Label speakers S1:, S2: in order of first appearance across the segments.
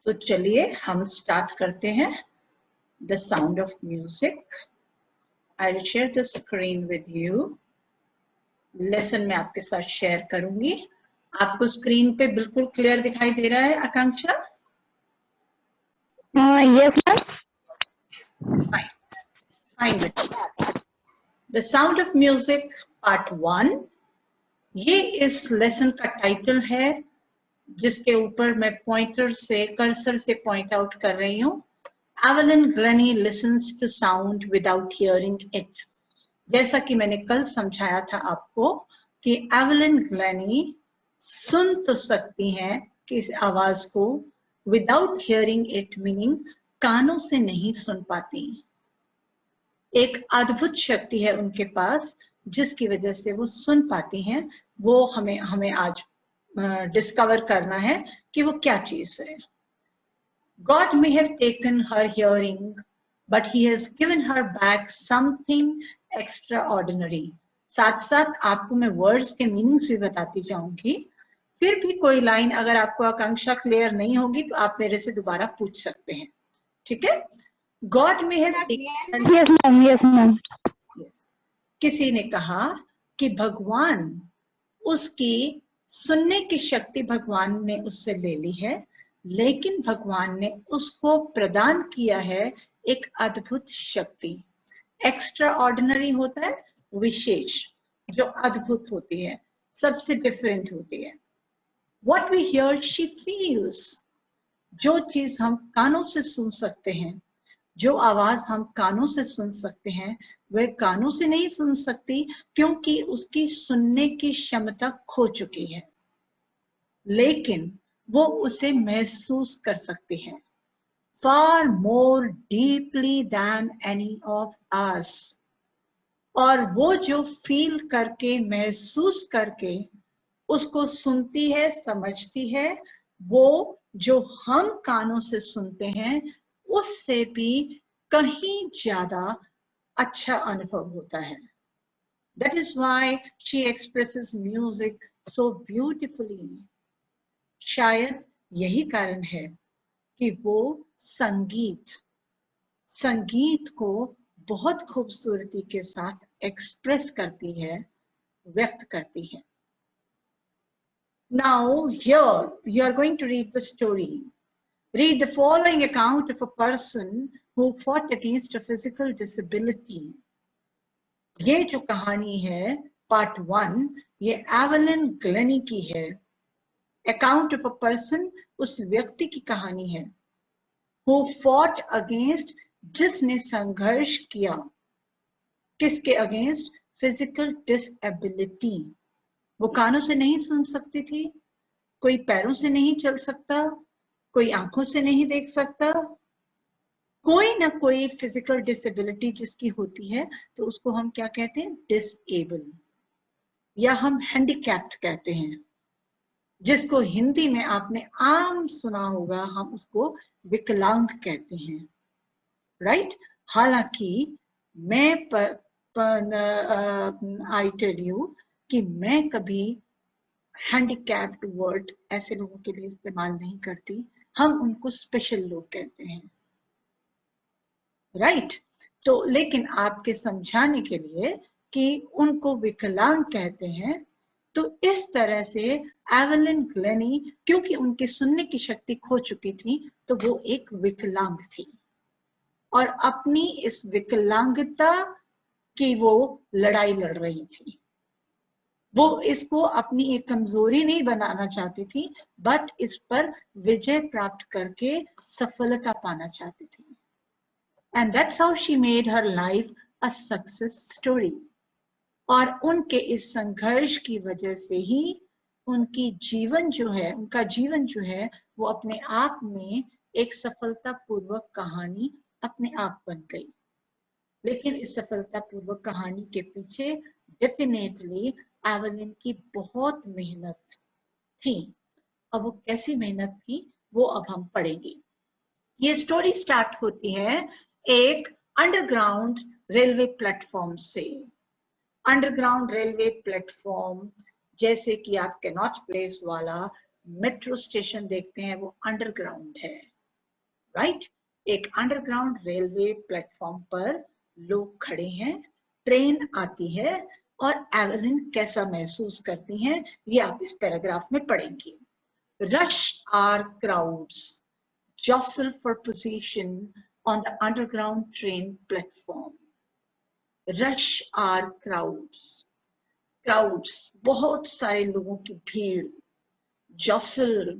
S1: तो चलिए हम स्टार्ट करते हैं the sound of music. I will share the screen with you. Lesson मैं आपके साथ शेयर करूंगी। आपको स्क्रीन पे बिल्कुल क्लियर दिखाई दे रहा है Akanksha?
S2: Yes ma'am.
S1: Fine fine बेटा। The sound of music part 1, ये इस लेसन का टाइटल है, जिसके ऊपर मैं पॉइंटर से कर्सर से पॉइंट आउट कर रही हूँ। Evelyn Glennie listens to sound without hearing it. जैसा कि मैंने कल समझाया था आपको कि एवलिन ग्लेनी सुन तो सकती हैं किस आवाज को, विदाउट हियरिंग इट मीनिंग कानों से नहीं सुन पाती। एक अद्भुत शक्ति है उनके पास जिसकी वजह से वो सुन पाती हैं। वो हमें आज डिस्कवर करना है कि वो क्या चीज है। God may have taken her hearing, but he has given her back something extraordinary. साथ साथ आपको मैं वर्ड्स के मीनिंग्स भी बताती जाऊंगी। फिर भी कोई लाइन अगर आपको आकांक्षा क्लियर नहीं होगी तो आप मेरे से दोबारा पूछ सकते हैं, ठीक है? God may have taken...
S2: yes ma'am, yes ma'am.
S1: किसी ने कहा कि भगवान, उसकी सुनने की शक्ति भगवान ने उससे ले ली है, लेकिन भगवान ने उसको प्रदान किया है एक अद्भुत शक्ति। एक्स्ट्रा ऑर्डिनरी होता है विशेष, जो अद्भुत होती है, सबसे डिफरेंट होती है। What we hear she feels। जो चीज हम कानों से सुन सकते हैं, जो आवाज हम कानों से सुन सकते हैं, वह कानों से नहीं सुन सकती क्योंकि उसकी सुनने की क्षमता खो चुकी है, लेकिन वो उसे महसूस कर सकती है far more deeply than any of us। और वो जो फील करके, महसूस करके उसको सुनती है, समझती है, वो जो हम कानों से सुनते हैं उससे भी कहीं ज्यादा अच्छा अनुभव होता है। That is why she expresses music so beautifully। शायद यही कारण है कि वो संगीत को बहुत खूबसूरती के साथ एक्सप्रेस करती है, व्यक्त करती है। Now here you are going to read the story. Read the following account of a person who fought against a physical disability। ये जो कहानी है पार्ट 1, ये एवलिन ग्लेनी की है। अकाउंट ऑफ अ पर्सन, उस व्यक्ति की कहानी है। Who fought against, जिसने संघर्ष किया, किसके अगेंस्ट? Physical disability. वो कानों से नहीं सुन सकती थी, कोई पैरों से नहीं चल सकता, कोई आंखों से नहीं देख सकता, कोई ना कोई फिजिकल डिसेबिलिटी जिसकी होती है तो उसको हम क्या कहते हैं? डिसेबल, या हम हैंडीकैप्ड कहते हैं, जिसको हिंदी में आपने आम सुना होगा, हम उसको विकलांग कहते हैं, राइट? हालांकि मैं आई टेल यू कि मैं कभी हैंडीकैप्ड वर्ड ऐसे लोगों के लिए इस्तेमाल नहीं करती, हम उनको स्पेशल लोग कहते हैं, राइट? तो लेकिन आपके समझाने के लिए कि उनको विकलांग कहते हैं, तो इस तरह से एवलिन ग्लेनी, क्योंकि उनकी सुनने की शक्ति खो चुकी थी, तो वो एक विकलांग थी और अपनी इस विकलांगता की वो लड़ाई लड़ रही थी। वो इसको अपनी एक कमजोरी नहीं बनाना चाहती थी, बट इस पर विजय प्राप्त करके सफलता पाना चाहती थी। And that's how she made her life a success story। और उनके इस संघर्ष की वजह से ही उनकी जीवन जो है, उनका जीवन जो है, वो अपने आप में एक सफलतापूर्वक कहानी अपने आप बन गई। लेकिन इस सफलतापूर्वक कहानी के पीछे डेफिनेटली एवलिन की बहुत मेहनत थी। अब वो कैसी मेहनत थी वो अब हम पढ़ेंगे। ये स्टोरी स्टार्ट होती है एक अंडरग्राउंड रेलवे प्लेटफॉर्म से। अंडरग्राउंड रेलवे प्लेटफॉर्म, जैसे कि आप कैनॉट प्लेस वाला मेट्रो स्टेशन देखते हैं, वो अंडरग्राउंड है। राइट। एक अंडरग्राउंड रेलवे प्लेटफॉर्म पर लोग खड़े हैं, ट्रेन आती है और एवलिन कैसा महसूस करती हैं ये आप इस पैराग्राफ में पढ़ेंगी। Rush are crowds jostle for position on the underground train platform. Rush are crowds. Crowds, बहुत सारे लोगों की भीड़। jostle,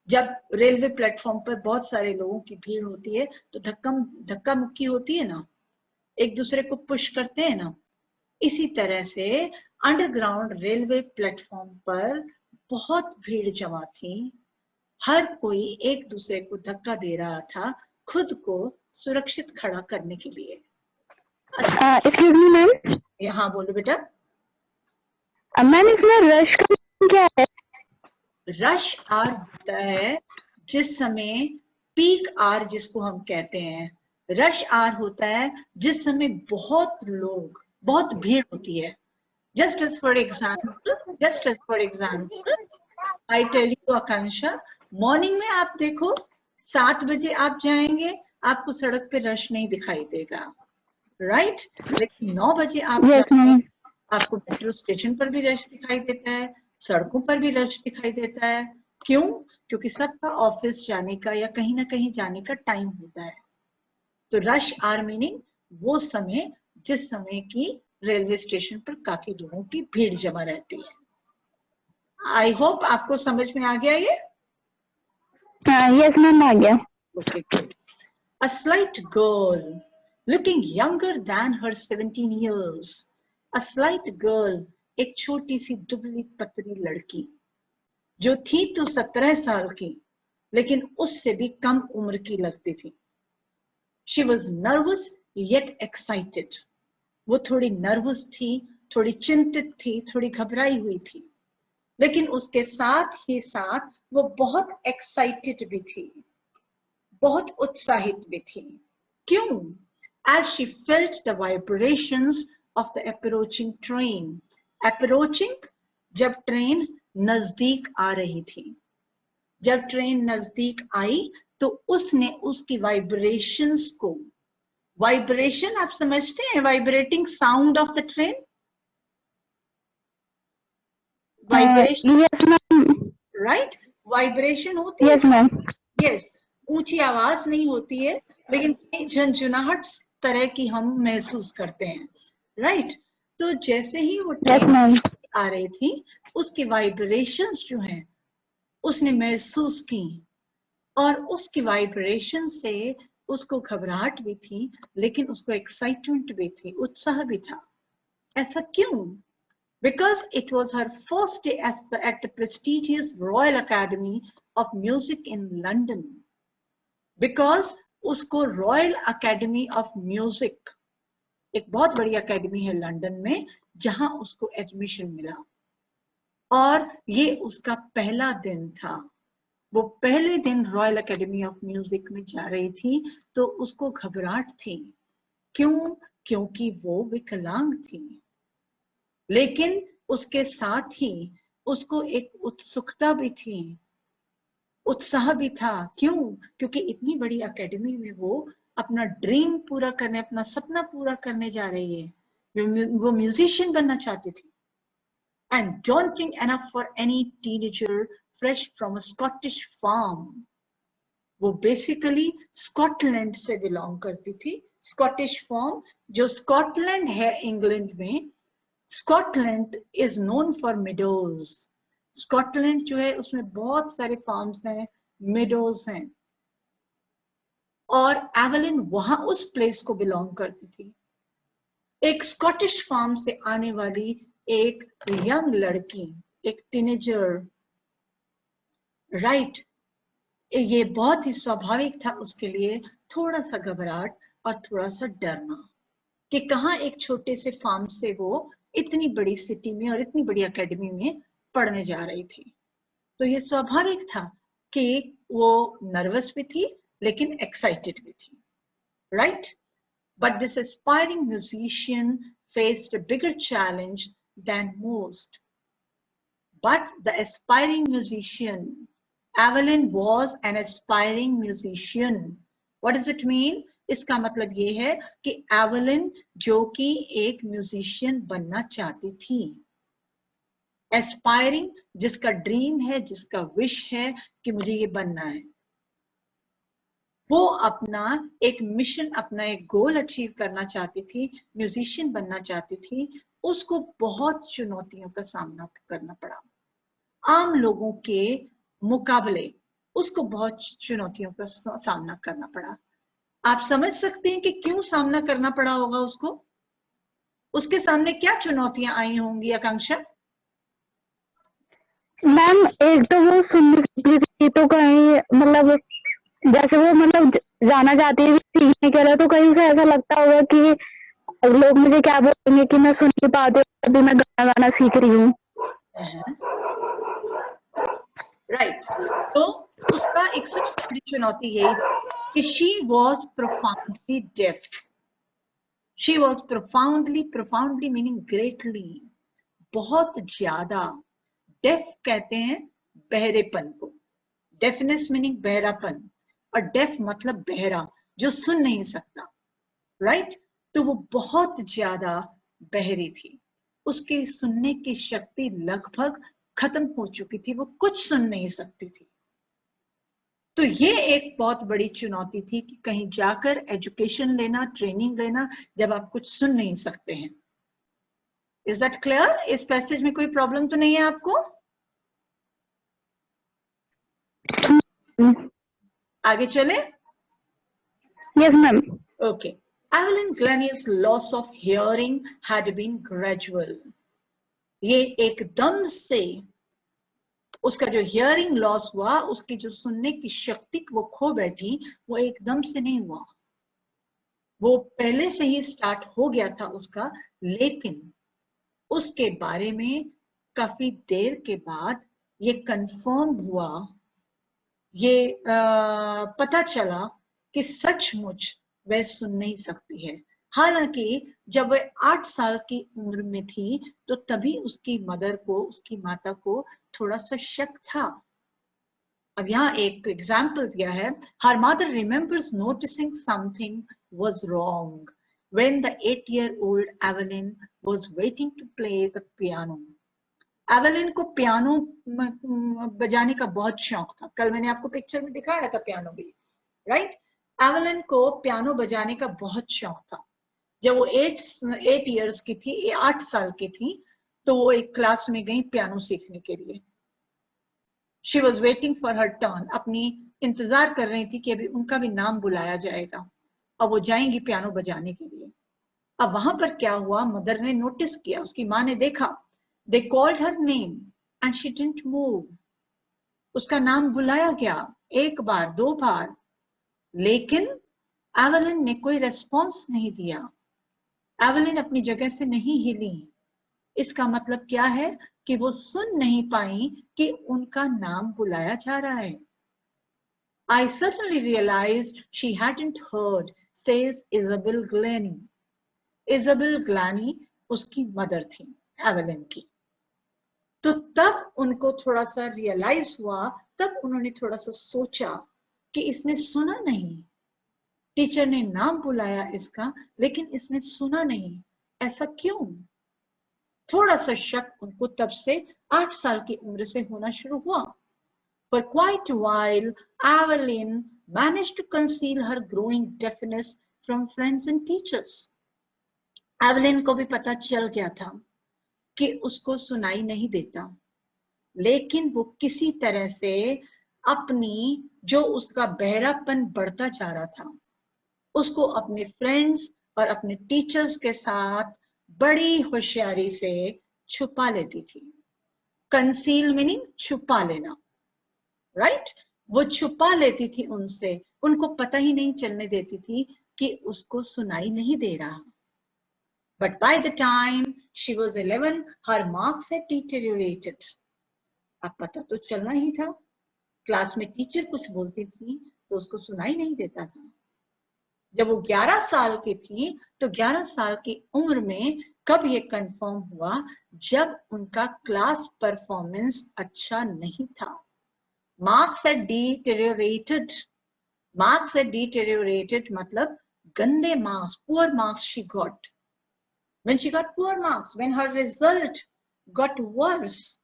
S1: जब रेलवे प्लेटफॉर्म पर बहुत सारे लोगों की भीड़ होती है तो धक्का मुक्की होती है ना, एक दूसरे को पुश करते हैं ना, इसी तरह से अंडरग्राउंड रेलवे प्लेटफॉर्म पर बहुत भीड़ जमा थी। हर कोई एक दूसरे को धक्का दे रहा था खुद को सुरक्षित खड़ा करने के लिए।
S2: Excuse me ma'am.
S1: हाँ बोलो बेटा।
S2: मैम इसमें रश का क्या है?
S1: रश आर होता है जिस समय, पीक आर जिसको हम कहते हैं, रश आर होता है जिस समय बहुत लोग, बहुत भीड़ होती है। Just as for example I tell you Akanksha, morning में आप देखो 7 बजे आप जाएंगे, आपको सड़क पे रश नहीं दिखाई देगा, राइट। लेकिन 9 बजे आप जाएंगे, आपको मेट्रो स्टेशन पर भी रश दिखाई देता है, सड़कों पर भी रश दिखाई देता है। क्यों? क्योंकि सबका ऑफिस जाने का या कहीं ना कहीं जाने का टाइम होता है। तो रश आर मीनिंग वो समय जिस समय की रेलवे स्टेशन पर काफी लोगों की भीड़ जमा रहती है। आई होप आपको समझ में आ गया ये।
S2: यस मैम आ गया।
S1: Okay, good. A slight girl, looking younger than her 17 years. A slight girl, एक छोटी सी दुबली पतली लड़की जो थी तो 17 साल की, लेकिन उससे भी कम उम्र की लगती थी। She was nervous yet excited. वो थोड़ी नर्वस थी, थोड़ी चिंतित थी, थोड़ी घबराई हुई थी, लेकिन उसके साथ ही साथ वो बहुत एक्साइटेड भी थी, बहुत उत्साहित भी थी। क्यों? As she felt the vibrations of the approaching train. Approaching, जब ट्रेन नजदीक आ रही थी, जब ट्रेन नजदीक आई तो उसने उसकी वाइब्रेशंस को, वाइब्रेशन आप समझते हैं, vibrating sound of the train, vibration, right, vibration होती है।
S2: Yes ma'am.
S1: यस, ऊंची आवाज नहीं होती है, लेकिन झंझनाहट तरह की हम महसूस करते हैं, राइट। तो जैसे ही वो ट्रेन आ रही थी, उसकी वाइब्रेशंस जो हैं उसने महसूस की, और उसकी वाइब्रेशन से उसको घबराहट भी थी, लेकिन उसको एक्साइटमेंट भी थी, उत्साह भी था। ऐसा क्यों? Because it was her first day at the prestigious Royal Academy of Music in London. Because उसको रॉयल अकेडमी ऑफ म्यूजिक, एक बहुत बड़ी अकेडमी है लंदन में, जहां उसको एडमिशन मिला, और ये उसका पहला दिन था। वो पहले दिन रॉयल अकेडमी ऑफ म्यूजिक में जा रही थी तो उसको घबराहट थी। क्यों? क्योंकि वो विकलांग थी, लेकिन उसके साथ ही उसको एक उत्सुकता भी थी, उत्साह भी था। क्यों? क्योंकि इतनी बड़ी एकेडमी में वो अपना ड्रीम पूरा करने, अपना सपना पूरा करने जा रही है। वो म्यूजिशियन बनना चाहती थी। And daunting enough for any teenager fresh from a Scottish farm. वो बेसिकली स्कॉटलैंड से बिलोंग करती थी। स्कॉटिश फार्म, जो स्कॉटलैंड है इंग्लैंड में, Scotland is known for meadows. Scotland जो है उसमें बहुत सारे फार्म्स हैं, मिडोज हैं, और एवलिन वहां उस प्लेस को बिलोंग करती थी। एक स्कॉटिश फार्म से आने वाली एक यंग लड़की, एक टीनेजर, राइट, ये बहुत ही स्वाभाविक था उसके लिए थोड़ा सा घबराहट और थोड़ा सा डरना, कि कहाँ एक छोटे से फार्म से वो इतनी बड़ी सिटी में और इतनी बड़ी एकेडमी में पढ़ने जा रही थी। तो ये स्वाभाविक था कि वो नर्वस भी थी लेकिन एक्साइटेड भी थी, right. But this aspiring musician faced a bigger challenge than most. But the aspiring musician, Evelyn was an aspiring musician. What does it mean? इसका मतलब ये है कि एवलिन जो कि एक म्यूजिशियन बनना चाहती थी, एस्पायरिंग, जिसका ड्रीम है, जिसका विश है कि मुझे ये बनना है, वो अपना एक मिशन, अपना एक गोल अचीव करना चाहती थी, म्यूजिशियन बनना चाहती थी, उसको बहुत चुनौतियों का सामना करना पड़ा। आम लोगों के मुकाबले उसको बहुत चुनौतियों का सामना करना पड़ा। आप समझ सकते हैं कि क्यों सामना करना पड़ा होगा उसको? उसके सामने क्या चुनौतियां आई होंगी आकांक्षा?
S2: मैम एक तो वो सुनने की तो कहीं मतलब जैसे वो मतलब जाना चाहती है सीखने के लिए, तो कहीं से ऐसा लगता होगा कि लोग मुझे क्या बोलेंगे कि मैं सुन नहीं पाती, अभी मैं गाना गाना सीख रही हूँ।
S1: राइट। तो उसका एक सबसे बड़ी चुनौती यही कि she was profoundly deaf. She was profoundly meaning greatly, बहुत ज्यादा। डेफ कहते हैं बहरेपन को, डेफनेस मीनिंग बहरापन, और डेफ मतलब बहरा, जो सुन नहीं सकता, राइट? तो वो बहुत ज्यादा बहरी थी, उसकी सुनने की शक्ति लगभग खत्म हो चुकी थी, वो कुछ सुन नहीं सकती थी। तो ये एक बहुत बड़ी चुनौती थी कि कहीं जाकर एजुकेशन लेना, ट्रेनिंग लेना, जब आप कुछ सुन नहीं सकते हैं। Is that clear? इस पैसेज में कोई प्रॉब्लम तो नहीं है आपको? आगे चले?
S2: Yes ma'am.
S1: Okay. Evelyn Glennie's loss of hearing had been gradual. ये एकदम से उसका जो हियरिंग लॉस हुआ, उसकी जो सुनने की शक्ति वो खो बैठी, वो एकदम से नहीं हुआ, वो पहले से ही स्टार्ट हो गया था उसका, लेकिन उसके बारे में काफी देर के बाद ये कंफर्म हुआ, ये पता चला कि सचमुच वह सुन नहीं सकती है। हालांकि जब वह 8 साल की उम्र में थी तो तभी उसकी मदर को, उसकी माता को थोड़ा सा शक था। अब यहाँ एक एग्जाम्पल दिया है, her mother remembers noticing something was wrong when the 8-year-old Evelyn was waiting to play the piano. Evelyn को पियानो बजाने का बहुत शौक था, कल मैंने आपको पिक्चर में दिखाया था पियानो भी, राइट? एवेलिन को पियानो बजाने का बहुत शौक था। जब वो 8 इयर्स की थी, 8 साल की थी, तो वो एक क्लास में गई पियानो सीखने के लिए। She was waiting for her turn, अपनी इंतजार कर रही थी कि अभी उनका भी नाम बुलाया जाएगा और वो जाएंगी पियानो बजाने के लिए। अब वहां पर क्या हुआ, मदर ने नोटिस किया, उसकी माँ ने देखा, they called her name and she didn't move. उसका नाम बुलाया गया 1 बार 2 बार, लेकिन एवेलिन ने कोई रेस्पॉन्स नहीं दिया, एवेलिन अपनी जगह से नहीं हिली। इसका मतलब क्या है कि वो सुन नहीं पाई कि उनका नाम बुलाया जा रहा है। I suddenly realized she hadn't heard, says Isabel Glennie. Isabel Glennie उसकी मदर थी, एवेलिन की। तो तब उनको थोड़ा सा रियलाइज हुआ, तब उन्होंने थोड़ा सा सोचा कि इसने सुना नहीं, टीचर ने नाम बुलाया इसका लेकिन इसने सुना नहीं, ऐसा क्यों? थोड़ा सा शक उनको तब से 8 साल की उम्र से होना शुरू हुआ। For quite a while, Evelyn managed to conceal her growing deafness from friends and teachers. Evelyn को भी पता चल गया था कि उसको सुनाई नहीं देता, लेकिन वो किसी तरह से अपनी जो उसका बहरापन बढ़ता जा रहा था, उसको अपने फ्रेंड्स और अपने टीचर्स के साथ बड़ी होशियारी से छुपा लेती थी। कंसील मीनिंग छुपा लेना, राइट? वो छुपा लेती थी उनसे, उनको पता ही नहीं चलने देती थी कि उसको सुनाई नहीं दे रहा। But by the time she was 11, her marks had deteriorated. अब पता तो चलना ही था, क्लास में टीचर कुछ बोलती थी तो उसको सुनाई नहीं देता था। जब वो 11 साल की थी तो 11 साल की उम्र में कब ये कंफर्म हुआ, जब उनका क्लास परफॉर्मेंस अच्छा नहीं था, marks had deteriorated, Marks had deteriorated मतलब गंदे marks, poor marks she got. When she got poor marks, when her result got worse,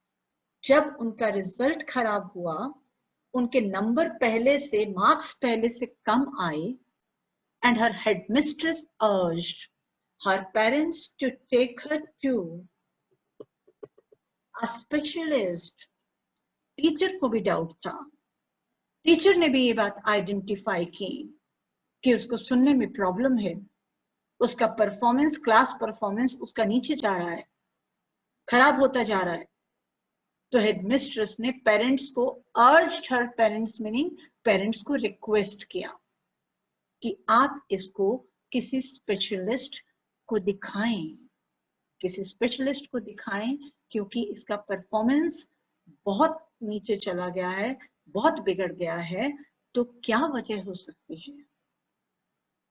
S1: जब उनका रिजल्ट खराब हुआ, उनके नंबर पहले से, मार्क्स पहले से कम आए, and her headmistress urged her parents to take her to a specialist. Teacher को भी डाउट था, टीचर ने भी ये बात आइडेंटिफाई की कि उसको सुनने में प्रॉब्लम है, उसका परफॉर्मेंस, क्लास परफॉर्मेंस उसका नीचे जा रहा है, खराब होता जा रहा है। तो हेडमिस्ट्रेस ने पेरेंट्स को, अर्ज्ड हर पेरेंट्स मीनिंग पेरेंट्स को रिक्वेस्ट किया कि आप इसको किसी स्पेशलिस्ट को दिखाएं, किसी स्पेशलिस्ट को दिखाएं, क्योंकि इसका परफॉर्मेंस बहुत नीचे चला गया है, बहुत बिगड़ गया है। तो क्या वजह हो सकती है?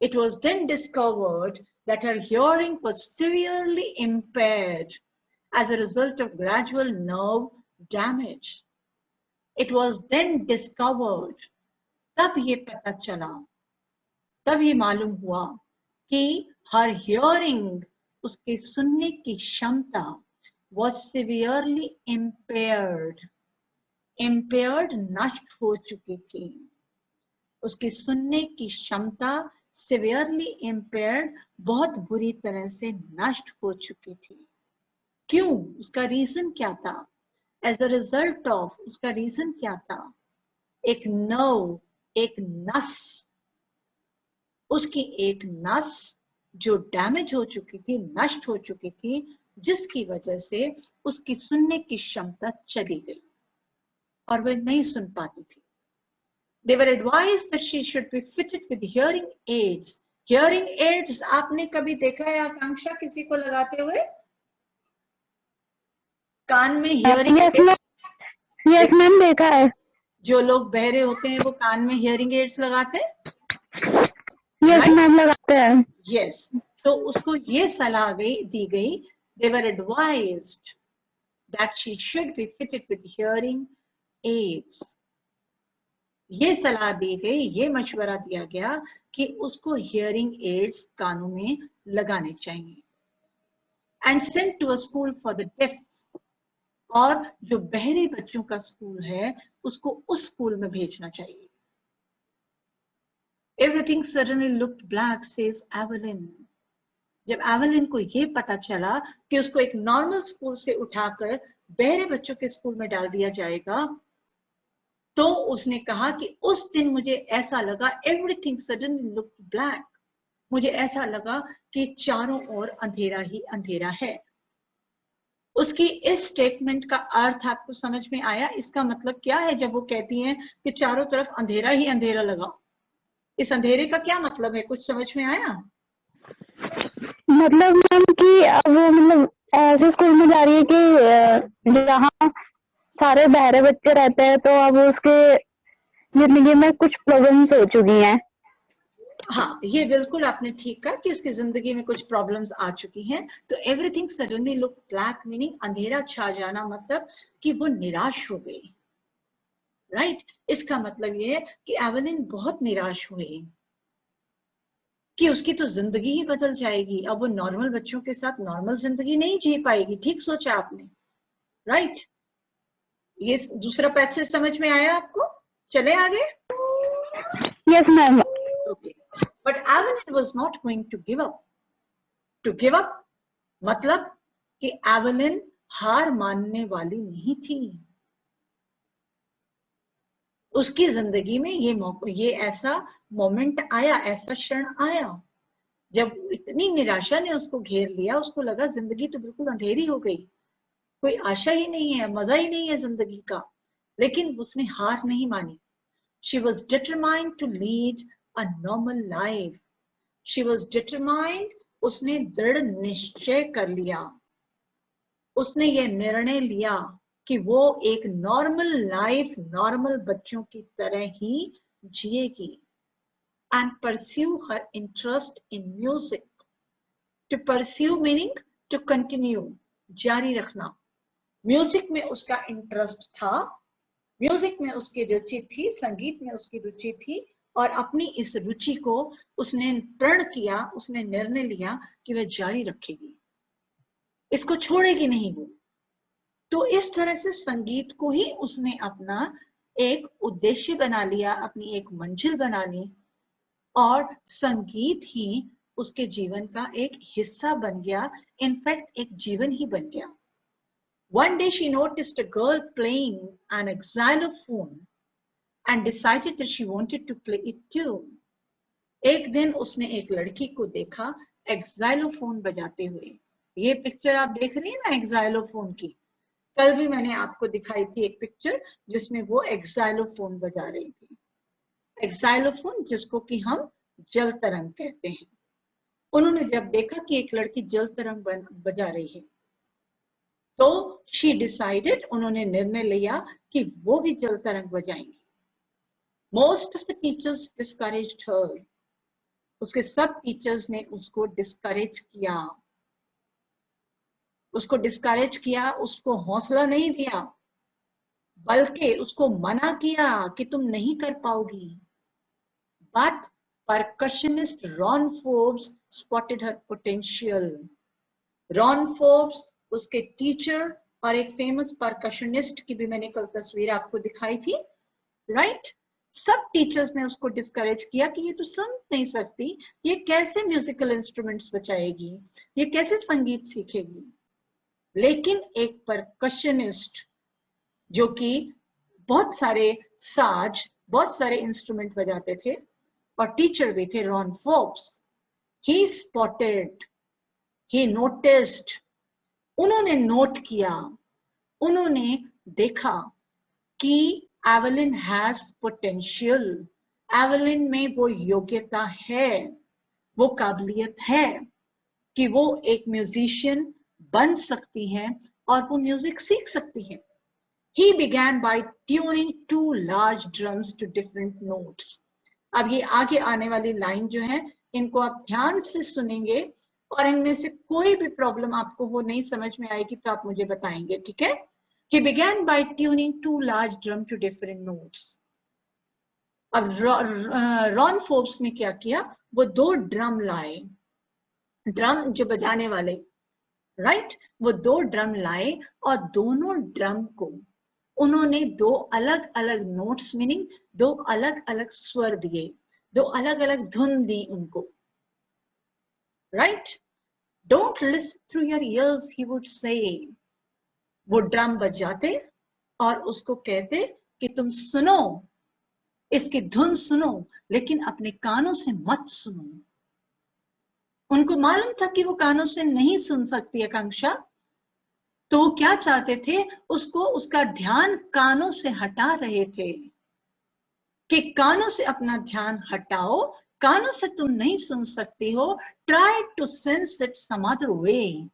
S1: It was then discovered that her hearing was severely impaired as a result of gradual nerve damage. It was then discovered, तब ये पता चला, तब ये मालूम हुआ कि her hearing, उसके सुनने की क्षमता was severely impaired. Impaired नष्ट हो चुकी थी, उसकी सुनने की क्षमता severely impaired, बहुत बुरी तरह से नष्ट हो चुकी थी। क्यों? उसका रीजन क्या था? As a result of, उसका रीजन क्या था? एक नर्व, एक नस, उसकी एक नस जो डैमेज हो चुकी थी, नष्ट हो चुकी थी, जिसकी वजह से उसकी सुनने की क्षमता चली गई और वह नहीं सुन पाती थी। They were advised that she should be fitted with hearing aids. Hearing aids आपने कभी देखा है आकांक्षा किसी को लगाते हुए? कान में hearing aids?
S2: यस मैम, देखा है।
S1: जो लोग बहरे होते हैं वो कान में hearing aids लगाते हैं?
S2: यस मैम, लगाते हैं।
S1: Yes. तो उसको ये सलाह दी गई, they were advised that she should be fitted with hearing aids. ये सलाह दी गई, ये मशवरा दिया गया कि उसको हियरिंग एड्स कानों में लगाने चाहिए। And sent to a school for the deaf, और जो बहरे बच्चों का स्कूल है उसको उस स्कूल में भेजना चाहिए। Everything suddenly looked black, says Evelyn. जब एवलिन को ये पता चला कि उसको एक नॉर्मल स्कूल से उठाकर बहरे बच्चों के स्कूल में डाल दिया जाएगा, तो उसने कहा कि उस दिन मुझे ऐसा लगा, एवरीथिंग सडनली लुक्ड ब्लैक, मुझे ऐसा लगा कि चारों ओर अंधेरा ही अंधेरा है। उसकी इस स्टेटमेंट का अर्थ आपको समझ में आया? इसका मतलब क्या है जब वो कहती हैं कि चारों तरफ अंधेरा ही अंधेरा लगा? इस अंधेरे का क्या मतलब है? कुछ समझ में आया?
S2: मतलब मैम कि वो मतलब ऐसे स्कूल में जा रही है कि जहाँ सारे बहरे बच्चे रहते हैं, तो अब उसके जिंदगी में कुछ प्रॉब्लम्स हो चुकी हैं।
S1: हाँ, ये बिल्कुल आपने ठीक कहा कि उसकी जिंदगी में कुछ प्रॉब्लम्स आ चुकी हैं। तो everything suddenly look black meaning अंधेरा छा जाना, मतलब कि वो निराश हो गई। राइट? इसका मतलब ये है कि एवलिन बहुत निराश हुई कि उसकी तो जिंदगी ही बदल जाएगी, अब वो नॉर्मल बच्चों के साथ नॉर्मल जिंदगी नहीं जी पाएगी। ठीक सोचा आपने, राइट? ये दूसरा पैसेज समझ में आया आपको? चले आगे?
S2: Yes ma'am.
S1: Okay, but Evelyn was not going to give up. To give up मतलब कि एवलिन हार मानने वाली नहीं थी। उसकी जिंदगी में ये ऐसा मोमेंट आया, ऐसा क्षण आया जब इतनी निराशा ने उसको घेर लिया, उसको लगा जिंदगी तो बिल्कुल अंधेरी हो गई, कोई आशा ही नहीं है, मजा ही नहीं है जिंदगी का। लेकिन उसने हार नहीं मानी। She was determined to lead a normal life. She was determined, उसने दृढ़ निश्चय कर लिया, उसने ये निर्णय लिया कि वो एक नॉर्मल लाइफ, नॉर्मल बच्चों की तरह ही जिएगी। And pursue her interest in music. To pursue meaning to continue, जारी रखना। म्यूजिक में उसका इंटरेस्ट था, म्यूजिक में उसकी रुचि थी, संगीत में उसकी रुचि थी, और अपनी इस रुचि को उसने प्रण किया, उसने निर्णय लिया कि वह जारी रखेगी, इसको छोड़ेगी नहीं वो। तो इस तरह से संगीत को ही उसने अपना एक उद्देश्य बना लिया, अपनी एक मंजिल बना ली, और संगीत ही उसके जीवन का एक हिस्सा बन गया, इनफैक्ट एक जीवन ही बन गया। One day she noticed a girl playing an xylophone and decided that she wanted to play it too. एक दिन उसने एक लड़की को देखा एक्साइलोफोन बजाते हुए। ये पिक्चर आप देख रही हैं ना एक्साइलोफोन की, कल भी मैंने आपको दिखाई थी एक पिक्चर जिसमें वो एक्साइलोफोन बजा रही थी। एक्साइलोफोन जिसको कि हम जल तरंग कहते हैं। उन्होंने जब देखा कि एक लड़की जल तरंग बजा रही है, तो शी डिसाइडेड, उन्होंने निर्णय लिया कि वो भी जल तरंग बजाएंगी। Most of the teachers discouraged her, उसके सब टीचर्स ने उसको डिस्करेज किया, उसको हौसला नहीं दिया, बल्कि उसको मना किया कि तुम नहीं कर पाओगी। But percussionist Ron Forbes spotted her potential. Ron Forbes उसके टीचर और एक फेमस परकशनिस्ट की भी मैंने कल तस्वीर आपको दिखाई थी, राइट? सब टीचर्स ने उसको डिस्करेज किया कि ये तो सुन नहीं सकती, ये कैसे म्यूजिकल इंस्ट्रूमेंट्स बजाएगी, ये कैसे संगीत सीखेगी। लेकिन एक परकशनिस्ट जो कि बहुत सारे साज, बहुत सारे इंस्ट्रूमेंट बजाते थे और टीचर भी थे, रॉन फोर्ब्स, ही स्पॉटेड, ही नोटिस्ड, उन्होंने नोट किया, उन्होंने देखा कि एवलिन हैज पोटेंशियल, एवलिन में वो योग्यता है, वो काबिलियत है कि वो एक म्यूजिशियन बन सकती है और वो म्यूजिक सीख सकती है। He began by tuning two large drums to different notes. अब ये आगे आने वाली लाइन जो है, इनको आप ध्यान से सुनेंगे और इनमें से कोई भी प्रॉब्लम आपको वो नहीं समझ में आएगी तो आप मुझे बताएंगे, ठीक है? He began by tuning two large drums to different notes. अब रॉन फोर्ब्स ने क्या किया, वो दो ड्रम लाए, ड्रम जो बजाने वाले, राइट? वो दो ड्रम लाए और दोनों ड्रम को उन्होंने दो अलग अलग नोट्स, मीनिंग दो अलग अलग स्वर दिए, दो अलग अलग धुन दी उनको, right? Don't listen through your ears, he would say. वो ड्रम बजाते और उसको कहते कि तुम सुनो, इसकी धुन सुनो, लेकिन अपने कानों से मत सुनो। उनको मालूम था कि वो कानों से नहीं सुन सकती आकांक्षा, तो वो क्या चाहते थे, उसको, उसका ध्यान कानों से हटा रहे थे कि कानों से अपना ध्यान हटाओ, कानों से तुम नहीं सुन सकती हो, try to sense it some other way,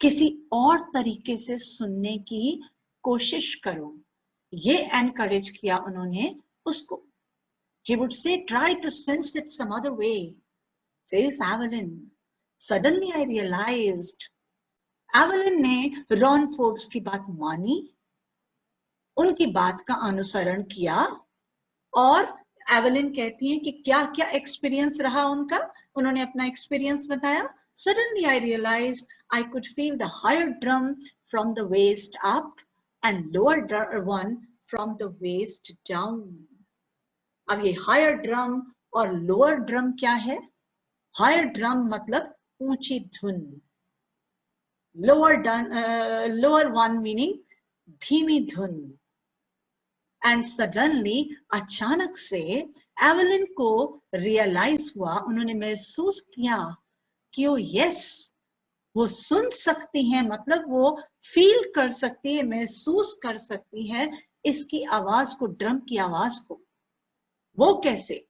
S1: किसी और तरीके से सुनने की कोशिश करो। ये एनकरेज किया उन्होंने उसको। He would say, try to sense it some other way, says Evelyn. Suddenly I realized, Evelyn ने रॉन फोर्ब्स की बात मानी, उनकी बात का अनुसरण किया, और एवलिन कहती हैं कि क्या क्या एक्सपीरियंस रहा उनका, उन्होंने अपना एक्सपीरियंस बताया। Suddenly I realized I could feel the higher drum from the waist up and lower one from the waist down. अब ये हायर ड्रम और लोअर ड्रम क्या है? हायर ड्रम मतलब ऊंची धुन, लोअर वन मीनिंग धीमी धुन। एंड सडनली, अचानक से एवलिन को रियलाइज हुआ, उन्होंने महसूस किया कि ओ यस, वो सुन सकती है, मतलब वो फील कर सकती है, महसूस कर सकती है इसकी आवाज को, ड्रम की आवाज को। वो कैसे?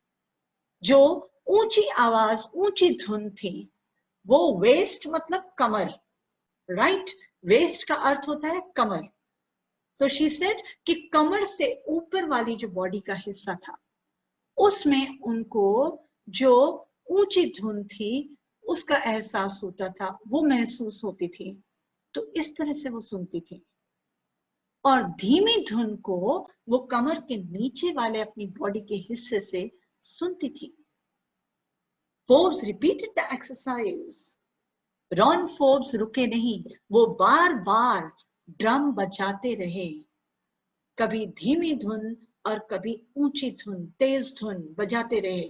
S1: जो ऊंची आवाज, ऊंची धुन थी, वो वेस्ट मतलब कमर, राइट? वेस्ट का अर्थ होता है कमर। तो शी सेड कि कमर से ऊपर वाली जो बॉडी का हिस्सा था, उसमें उनको जो ऊंची धुन थी उसका एहसास होता था, वो महसूस होती थी। तो इस तरह से वो सुनती थी। और धीमी धुन को वो कमर के नीचे वाले अपनी बॉडी के हिस्से से सुनती थी। Forbes repeated the exercise. Ron Forbes रुके नहीं, वो बार बार ड्रम बजाते रहे, कभी धीमी धुन और कभी ऊंची धुन, तेज धुन बजाते रहे,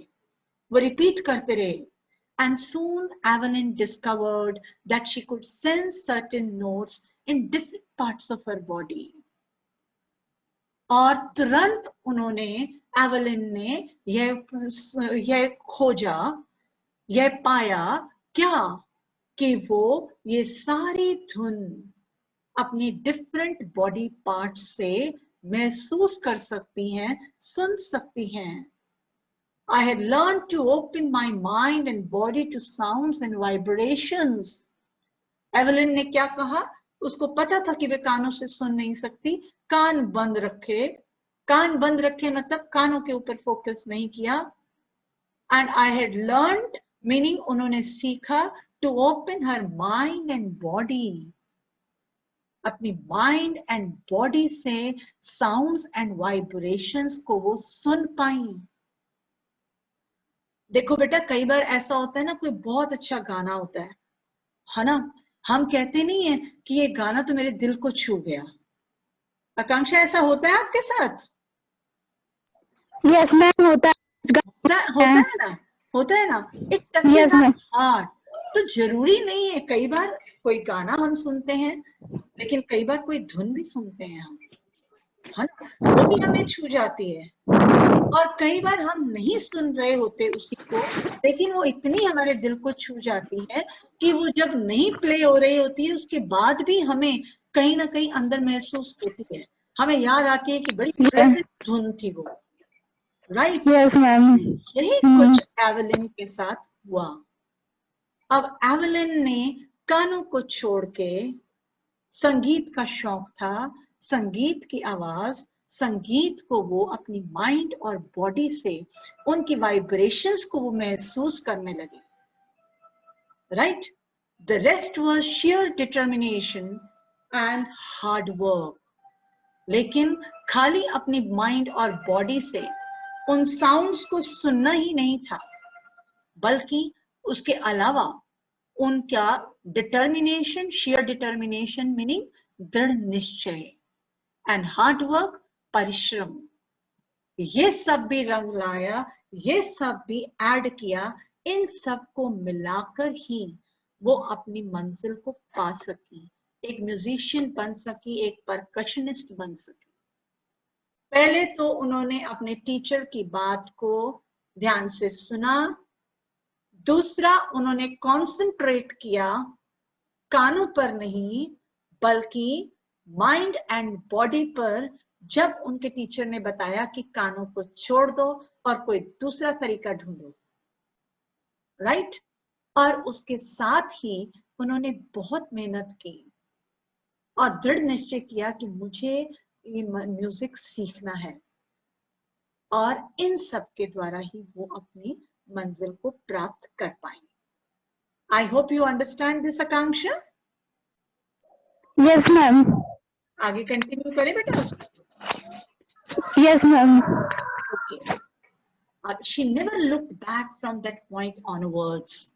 S1: वो रिपीट करते रहे। And soon Evelyn discovered that she could sense certain notes in different parts of her body. और तुरंत उन्होंने, एवलिन ने यह खोजा, यह पाया क्या, कि वो ये सारी धुन अपनी डिफरेंट बॉडी पार्ट्स से महसूस कर सकती हैं, सुन सकती हैं। I had learned to open my mind and body to sounds and vibrations. Evelyn ने क्या कहा, उसको पता था कि वे कानों से सुन नहीं सकती, कान बंद रखे, कान बंद रखे मतलब कानों के ऊपर फोकस नहीं किया। And I had learned, meaning उन्होंने सीखा, to open her mind and body. अपनी माइंड एंड बॉडी से साउंड्स एंड वाइब्रेशंस को वो सुन पाई। देखो बेटा, कई बार ऐसा होता है ना, कोई बहुत अच्छा गाना होता है ना, हम कहते नहीं है कि ये गाना तो मेरे दिल को छू गया। आकांक्षा, ऐसा होता है आपके साथ?
S2: यस मैम, होता
S1: है ना, इट टचेस आवर हार्ट। तो जरूरी नहीं है, कई बार कोई गाना हम सुनते हैं, लेकिन कई बार कोई धुन भी सुनते हैं हम, है ना, वो भी हमें छू जाती है। और कई बार हम नहीं सुन रहे होते उसी को, लेकिन वो इतनी हमारे दिल को छू जाती है कि वो जब नहीं प्ले हो रही होती है, उसके बाद भी हमें कहीं ना कहीं अंदर महसूस होती है, हमें याद आती है कि बड़ी प्लेजेंट धुन थी वो। राइट?
S2: Yes ma'am.
S1: यही कुछ एवलिन के साथ हुआ। अब एवलिन ने कानों को छोड़ के, संगीत का शौक था, संगीत की आवाज, संगीत को वो अपनी माइंड और बॉडी से, उनकी वाइब्रेशंस को वो महसूस करने लगी। Right? The rest was share determination and hard work. लेकिन खाली अपनी माइंड और बॉडी से उन साउंड्स को सुनना ही नहीं था, बल्कि उसके अलावा उनका डिटर्मिनेशन, शेयर डिटर्मिनेशन मीनिंग दृढ़ निश्चय, एंड हार्ड वर्क, परिश्रम, ये सब भी रंग लाया, ये सब भी ऐड किया। इन सब को मिलाकर ही वो अपनी मंजिल को पा सकी, एक म्यूजिशियन बन सकी, एक परकशनिस्ट बन सकी। पहले तो उन्होंने अपने टीचर की बात को ध्यान से सुना, दूसरा उन्होंने कॉन्सेंट्रेट किया कानों पर नहीं, बल्कि माइंड एंड बॉडी पर, जब उनके टीचर ने बताया कि कानों को छोड़ दो और कोई दूसरा तरीका ढूंढो। राइट? और उसके साथ ही उन्होंने बहुत मेहनत की और दृढ़ निश्चय किया कि मुझे ये म्यूजिक सीखना है, और इन सब के द्वारा ही वो अपनी मंजिल को प्राप्त कर पाएंगे। I hope you understand this, Akanksha.
S2: Yes ma'am.
S1: आगे कंटिन्यू करें बेटा?
S2: Yes ma'am.
S1: Okay. She never looked back from that point onwards.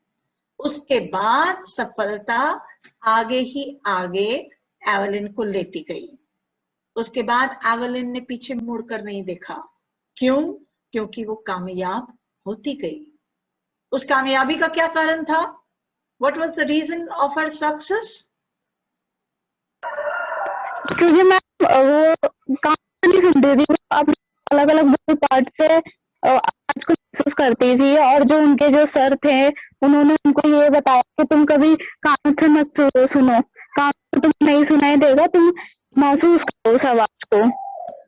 S1: उसके बाद सफलता आगे ही आगे एवलिन को लेती गई। उसके बाद एवलिन ने पीछे मुड़कर नहीं देखा। क्यों? क्योंकि वो कामयाब होती गई। उस कामयाबी का क्या कारण था? What was the reason of her success?
S2: क्योंकि मैं वो काम नहीं सुनती थी, अपने अलग अलग बॉडी पार्ट से आज को महसूस करती थी, और जो उनके जो सर थे उन्होंने उनको ये बताया कि तुम कभी कान से मत सुनो, कान से तुम नहीं सुनाई देगा, तुम महसूस करो उस आवाज को।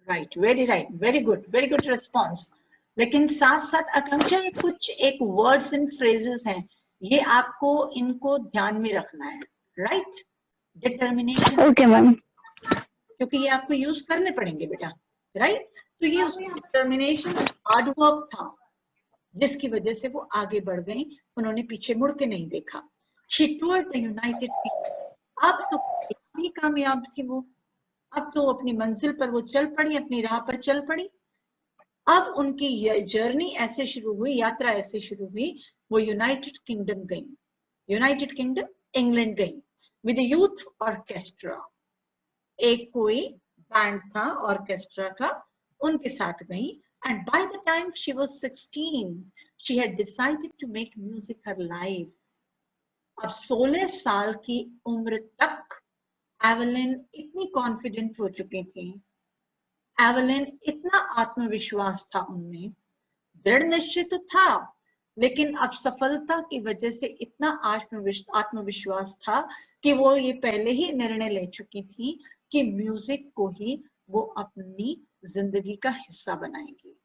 S1: Right, very good response. लेकिन साथ साथ आकांक्षा, कुछ एक वर्ड्स एंड फ्रेजेस हैं, ये आपको इनको ध्यान में रखना है। राइट? डिटर्मिनेशन।
S2: Okay ma'am.
S1: क्योंकि ये आपको यूज करने पड़ेंगे बेटा। राइट? तो ये उसकी डिटर्मिनेशन, हार्ड वर्क था, जिसकी वजह से वो आगे बढ़ गई, उन्होंने पीछे मुड़ के नहीं देखा। She toured the United Kingdom। अब तो भी कामयाब थी वो, अब तो अपनी मंजिल पर वो चल पड़ी, अपनी राह पर चल पड़ी। अब उनकी जर्नी ऐसे शुरू हुई, यात्रा ऐसे शुरू हुई, वो यूनाइटेड किंगडम गई, यूनाइटेड किंगडम इंग्लैंड गई विद यूथ ऑर्केस्ट्रा। एक कोई बैंड था ऑर्केस्ट्रा का, उनके साथ गई। And by the time she was 16 she had decided to make music her life. अब 16 साल की उम्र तक एवलिन इतनी कॉन्फिडेंट हो चुकी थी, एवलिन इतना आत्मविश्वास था उनमें, दृढ़ निश्चय तो था, लेकिन अब सफलता की वजह से इतना आत्मविश्वास था कि वो ये पहले ही निर्णय ले चुकी थी कि म्यूजिक को ही वो अपनी जिंदगी का हिस्सा बनाएंगी।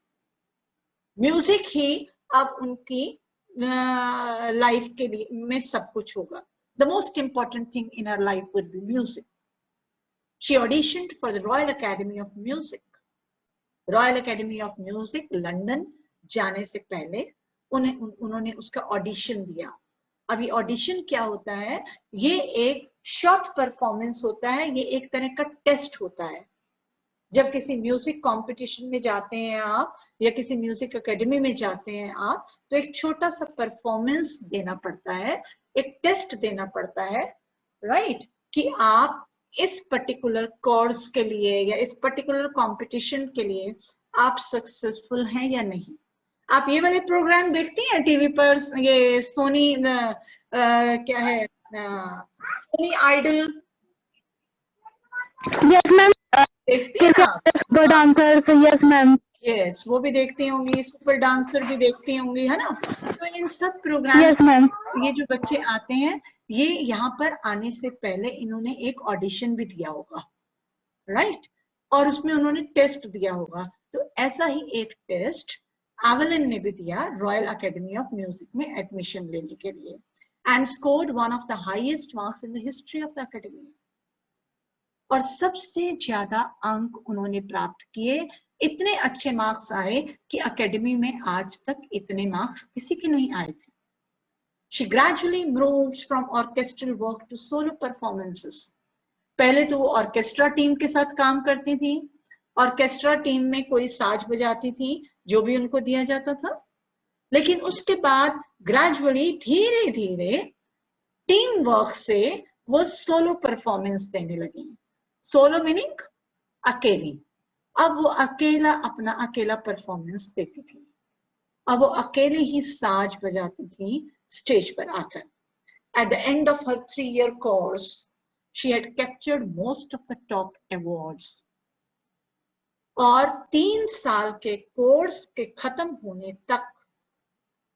S1: म्यूजिक ही अब उनकी लाइफ के लिए में सब कुछ होगा। The most important thing in our life will be music. She auditioned for the Royal Academy of Music. Royal Academy of Music London जाने से पहले उन्होंने उसका ऑडिशन दिया। अभी ऑडिशन क्या होता है? ये एक शॉर्ट परफॉर्मेंस होता है, ये एक तरह का टेस्ट होता है। जब किसी म्यूजिक कंपटीशन में जाते हैं आप या किसी म्यूजिक एकेडमी में जाते हैं आप, तो एक छोटा सा परफॉर्मेंस देना पड़ता है, एक टेस्ट देना पड़ता है, राइट? कि आप इस पर्टिकुलर कोर्स के लिए या इस पर्टिकुलर कंपटीशन के लिए आप सक्सेसफुल हैं या नहीं। आप ये वाले प्रोग्राम देखती हैं टीवी पर, ये सोनी क्या है, सोनी आइडल?
S2: Yes ma'am.
S1: देखती हैं आप?
S2: Super dancers, yes ma'am.
S1: Yes, वो भी देखती होंगी, सुपर डांसर भी देखती होंगी, है ना? तो इन सब प्रोग्राम्स
S2: यस मैम।
S1: ये जो बच्चे आते हैं, ये यहाँ पर आने से पहले इन्होंने एक ऑडिशन भी दिया होगा, राइट? और उसमें उन्होंने टेस्ट दिया होगा। तो ऐसा ही एक टेस्ट एवलिन ने भी दिया रॉयल अकेडमी ऑफ म्यूजिक में एडमिशन लेने के लिए, and scored one of the highest marks in the history of the academy. और सबसे ज्यादा अंक उन्होंने प्राप्त किए, इतने अच्छे मार्क्स आए कि अकेडमी में आज तक इतने मार्क्स किसी के नहीं आए थे। She gradually moved from orchestral work to solo performances. पहले तो वो ऑर्केस्ट्रा टीम के साथ काम करती थी, ऑर्केस्ट्रा टीम में कोई साज बजाती थी जो भी उनको दिया जाता था, लेकिन उसके बाद ग्रेजुअली धीरे धीरे टीम वर्क से वो सोलो परफॉर्मेंस देने लगी। सोलो मीनिंग अकेली। अब वो अपना अकेला परफॉर्मेंस देती थी, अब वो अकेले ही साज बजाती थी स्टेज पर आकर। At the end of her 3-year course, she had captured most of the top awards. और 3 साल के कोर्स के खत्म होने तक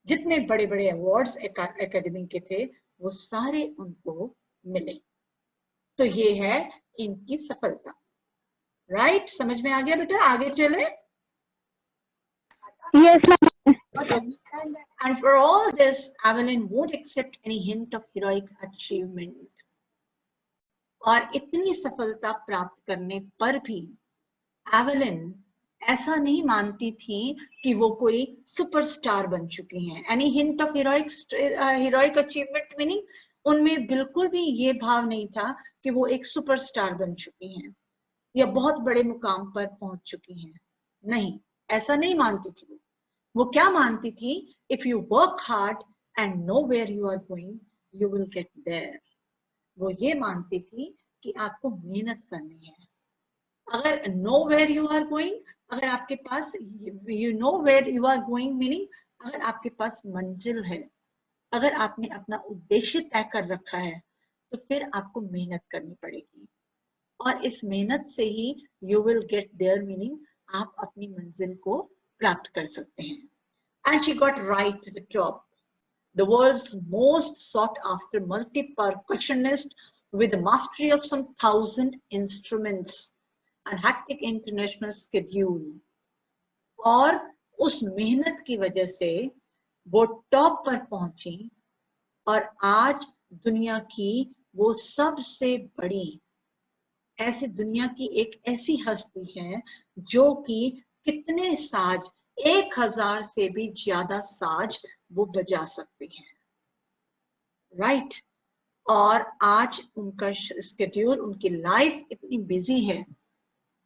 S1: जितने बड़े बड़े अवार्ड्स एकेडमी के थे वो सारे उनको मिले। तो ये है इनकी सफलता, राइट? समझ में आ गया बेटा? आगे चले।
S2: Yes ma'am.
S1: And for all this, Evelyn won't accept any hint of heroic achievement. और इतनी सफलता प्राप्त करने पर भी एवलिन ऐसा नहीं मानती थी कि वो कोई सुपरस्टार बन चुकी हैं। Any hint of heroic achievement meaning उनमें बिल्कुल भी ये भाव नहीं था कि वो एक सुपरस्टार बन चुकी हैं या बहुत बड़े मुकाम पर पहुंच चुकी हैं। नहीं, ऐसा नहीं मानती थी। वो क्या मानती थी? If you work hard and know where you are going, you will get there. वो ये मानती थी कि आपको मेहनत करनी है। अगर know where you are going, अगर आपके पास you know where you are going meaning अगर आपके पास मंजिल है, अगर आपने अपना उद्देश्य तय कर रखा है, तो फिर आपको मेहनत करनी पड़ेगी। और इस मेहनत से ही you will get there meaning आप अपनी मंजिल को प्राप्त कर सकते हैं। And she got right to the top. The world's most sought after multi-percussionist with a mastery of some 1,000 instruments and hectic international schedule. और उस मेहनत की वजह से वो टॉप पर पहुंची और आज दुनिया की वो सबसे बड़ी ऐसी दुनिया की एक ऐसी हस्ती है जो कि कितने साज 1000 से भी ज्यादा साज वो बजा सकती हैं, राइट? और आज उनका स्केड्यूल, उनकी लाइफ इतनी बिजी है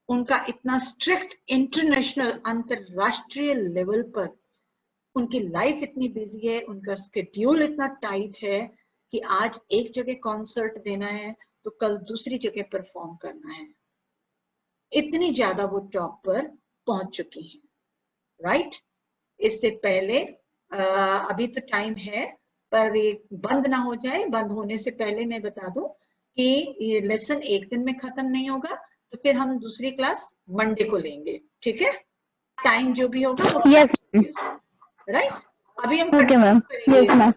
S1: उनका इतना स्ट्रिक्ट इंटरनेशनल अंतरराष्ट्रीय लेवल पर उनकी लाइफ इतनी बिजी है, उनका स्केड्यूल इतना टाइट है कि आज एक जगह कॉन्सर्ट देना है तो कल दूसरी जगह परफॉर्म करना है। इतनी ज्यादा वो टॉप पर पहुंच चुकी हैं, राइट। इससे पहले अभी तो टाइम है, पर ये बंद ना हो जाए, बंद होने से पहले मैं बता दूं कि ये लेसन एक दिन में खत्म नहीं होगा, तो फिर हम दूसरी क्लास मंडे को लेंगे, ठीक है। टाइम जो भी होगा वो राइट। अभी हम
S2: Okay, ma'am. Yes, ma'am.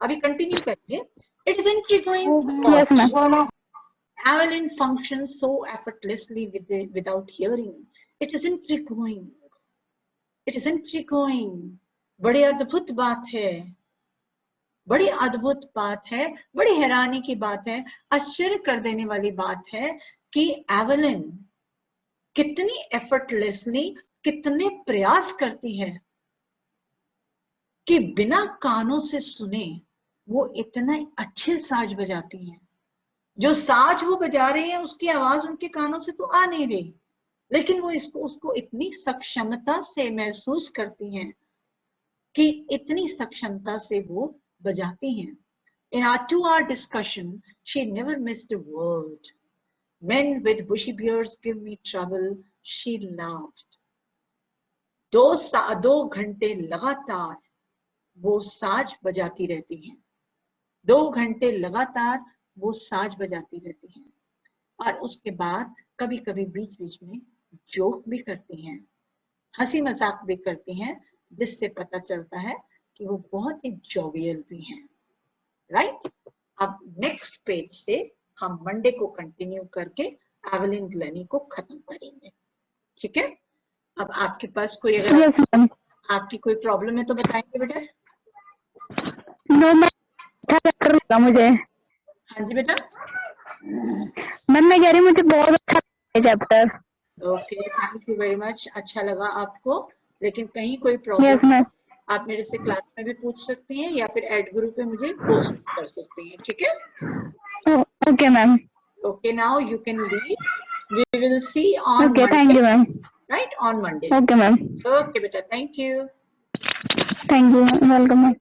S1: अभी कंटिन्यू करेंगे। It is intriguing
S2: Yes, ma'am.
S1: Evelyn functions so effortlessly without hearing. It is intriguing. It is intriguing. बड़ी अद्भुत बात है, बड़ी अद्भुत बात है, बड़ी हैरानी की बात है, आश्चर्य कर देने वाली बात है कि एवलिन कितनी एफर्टलेसली, कितने प्रयास करती है कि बिना कानों से सुने वो इतने अच्छे साज बजाती हैं। जो साज वो बजा रहे हैं उसकी आवाज उनके कानों से तो आ नहीं रही, लेकिन वो उसको इतनी सक्षमता से महसूस करती हैं कि इतनी सक्षमता से वो बजाती हैं। In our 2-hour discussion, she never missed a word. Men with bushy beards give me trouble, she laughed. 2 घंटे लगातार वो साज बजाती रहती हैं, 2 घंटे लगातार वो साज बजाती रहती हैं, और उसके बाद कभी कभी बीच बीच में जोक भी करती हैं, हंसी मजाक भी करती हैं, जिससे पता चलता है कि वो बहुत ही जोवियल भी हैं, राइट। अब नेक्स्ट पेज से हम मंडे को कंटिन्यू करके एवलिन ग्लेनी को खत्म करेंगे, ठीक है। अब आपके पास कोई अगर आपकी कोई प्रॉब्लम है तो बताएंगे बेटा।
S2: लगा मुझे।
S1: हाँ जी बेटा।
S2: मैम मैं कह रही मुझे बहुत अच्छा chapter.
S1: Okay, thank you very much. अच्छा लगा आपको, लेकिन कहीं कोई प्रॉब्लम आप मेरे से क्लास में भी पूछ सकती हैं या फिर एड ग्रुप पे मुझे पोस्ट कर सकती हैं, ठीक है।
S2: Okay ma'am.
S1: Okay, now you can leave, we will see on
S2: okay, thank you ma'am.
S1: Right, on Monday.
S2: Okay ma'am.
S1: Okay बेटा, thank you.
S2: Thank you, welcome ma'am.